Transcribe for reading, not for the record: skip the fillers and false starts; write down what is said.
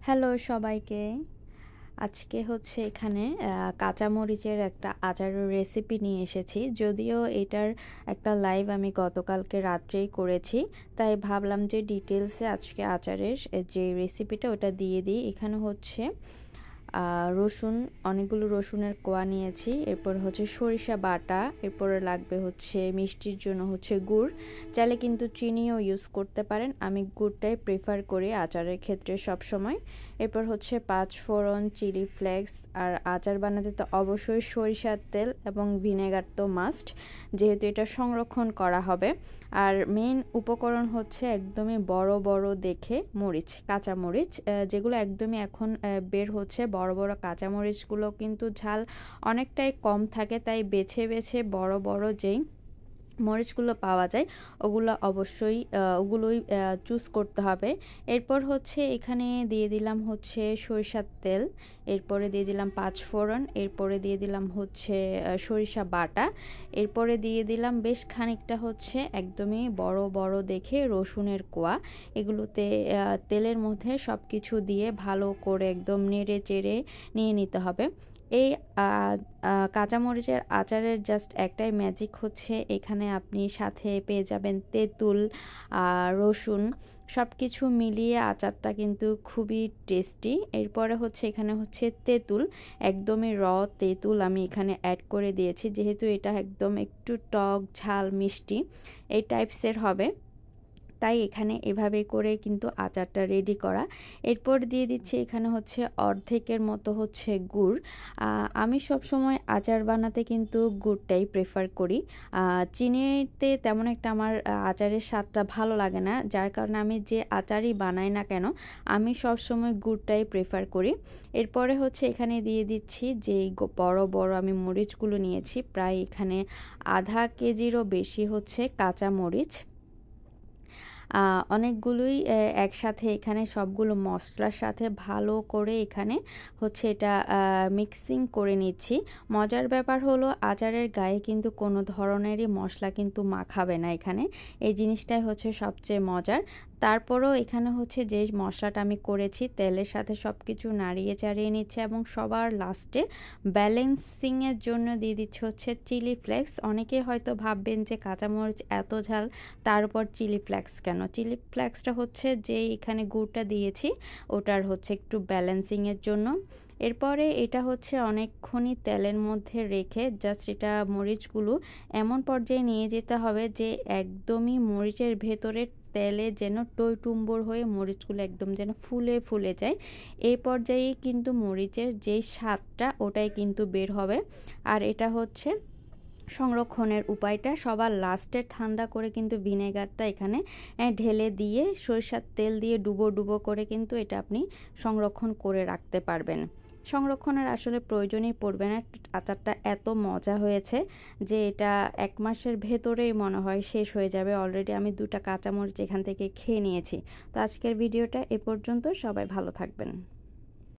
Hello সবাইকে। আজকে হচ্ছে এখানে কাঁচামরিচের একটা আচারের রেসিপি নিয়ে এসেছি। যদিও এটার একটা লাইভ আমি গতকালকে রাত্রেই করেছি, তাই ভাবলাম যে ডিটেলসে আজকে আচারের যে রেসিপিটা ওটা দিয়ে দিই। এখানে হচ্ছে রসুন, অনেকগুলো রসুনের কোয়া নিয়েছি, এরপর হচ্ছে সরিষা বাটা, এরপরে লাগবে হচ্ছে মিষ্টির জন্য হচ্ছে গুড়। চাইলে কিন্তু চিনিও ইউজ করতে পারেন, আমি গুড়টাই প্রেফার করি আচারের ক্ষেত্রে সব সময়। এরপর হচ্ছে 5 ফোড়ন, চিলি ফ্লেক্স, আর আচার বানাতে তো অবশ্যই সরিষার তেল এবং ভিনেগার তো মাস্ট, যেহেতু এটা সংরক্ষণ করা হবে। আর মেইন উপকরণ হচ্ছে একদমই বড় বড় দেখে মরিচ, কাঁচা মরিচ, যেগুলো একদমই এখন বের হচ্ছে। বড় বড় কাঁচা মরিচগুলো কিন্তু ঝাল অনেকটাই কম থাকে, তাই বেছে বেছে বড় বড় যেই মরিচগুলো পাওয়া যায় ওগুলোই চুজ করতে হবে। এরপর হচ্ছে এখানে দিয়ে দিলাম হচ্ছে সরিষার তেল, এরপরে দিয়ে দিলাম 5 ফোড়ন, এরপরে দিয়ে দিলাম হচ্ছে সরিষা বাটা, এরপরে দিয়ে দিলাম বেশ খানিকটা হচ্ছে একদমই বড় বড় দেখে রসুনের কোয়া। এগুলোতে তেলের মধ্যে সব কিছু দিয়ে ভালো করে একদম নেড়ে চেড়ে নিয়ে নিতে হবে। এই কাঁচামরিচের আচারের জাস্ট একটাই ম্যাজিক হচ্ছে এখানে আপনি সাথে পেয়ে যাবেন তেঁতুল, রসুন, সব কিছু মিলিয়ে আচারটা কিন্তু খুবই টেস্টি। এরপরে হচ্ছে এখানে হচ্ছে তেঁতুল, একদমই তেঁতুল আমি এখানে অ্যাড করে দিয়েছি, যেহেতু এটা একদম একটু টক ঝাল মিষ্টি এই টাইপসের হবে, তাই এখানে এভাবে করে কিন্তু আচারটা রেডি করা। এরপর দিয়ে দিচ্ছি এখানে হচ্ছে অর্ধেকের মতো হচ্ছে গুড়। আমি সব সময় আচার বানাতে কিন্তু গুড়টাই প্রেফার করি। চিনিতে তেমন একটা আমার আচারের স্বাদটা ভালো লাগে না, যার কারণে আমি যে আচারই বানাই না কেন আমি সব সময় গুড়টাই প্রেফার করি। এরপরে হচ্ছে এখানে দিয়ে দিচ্ছি যেই বড় বড় আমি মরিচগুলো নিয়েছি, প্রায় এখানে আধা কেজিরও বেশি হচ্ছে কাঁচা মরিচ। অনেকগুলোই একসাথে এখানে সবগুলো মশলার সাথে ভালো করে এখানে হচ্ছে এটা মিক্সিং করে নিচ্ছি। মজার ব্যাপার হলো আচারের গায়ে কিন্তু কোনো ধরনেরই মশলা কিন্তু মাখাবে না এখানে, এই জিনিসটাই হচ্ছে সবচেয়ে মজার। তারপরও এখানে হচ্ছে যে মশলাটা আমি করেছি তেলের সাথে সব কিছু নাড়িয়ে চাড়িয়ে নিচ্ছে, এবং সবার লাস্টে ব্যালেন্সিংয়ের জন্য দিয়ে দিচ্ছে হচ্ছে চিলি ফ্লেক্স। অনেকে হয়তো ভাববেন যে কাঁচামরিচ এত ঝাল, তার উপর চিলি ফ্লেক্স কেন? চিলি ফ্লেক্সটা হচ্ছে যে এখানে গুড়টা দিয়েছি ওটার হচ্ছে একটু ব্যালেন্সিংয়ের জন্য। এরপরে এটা হচ্ছে অনেকক্ষণই তেলের মধ্যে রেখে জাস্ট এটা মরিচগুলো এমন পর্যায়ে নিয়ে যেতে হবে যে একদমই মরিচের ভেতরে তেলে যেন টইটুম্বর হয়ে মরিচগুলো একদম যেন ফুলে ফুলে যায়। এই পর্যায়ে কিন্তু মরিচের যে স্বাদটা ওটাই কিন্তু বের হবে। আর এটা হচ্ছে সংরক্ষণের উপায়টা সবার লাস্টে ঠান্ডা করে কিন্তু ভিনেগারটা এখানে ঢেলে দিয়ে সরিষার তেল দিয়ে ডুবো ডুবো করে কিন্তু এটা আপনি সংরক্ষণ করে রাখতে পারবেন। সংরক্ষণের আসলে প্রয়োজনই পড়বে না, আচারটা এত মজা হয়েছে যে এটা 1 মাসের ভেতরেই মনে হয় শেষ হয়ে যাবে। অলরেডি আমি 2টা কাঁচামরিচ এখান থেকে খেয়ে নিয়েছি। তো আজকের ভিডিওটা এ পর্যন্ত, সবাই ভালো থাকবেন।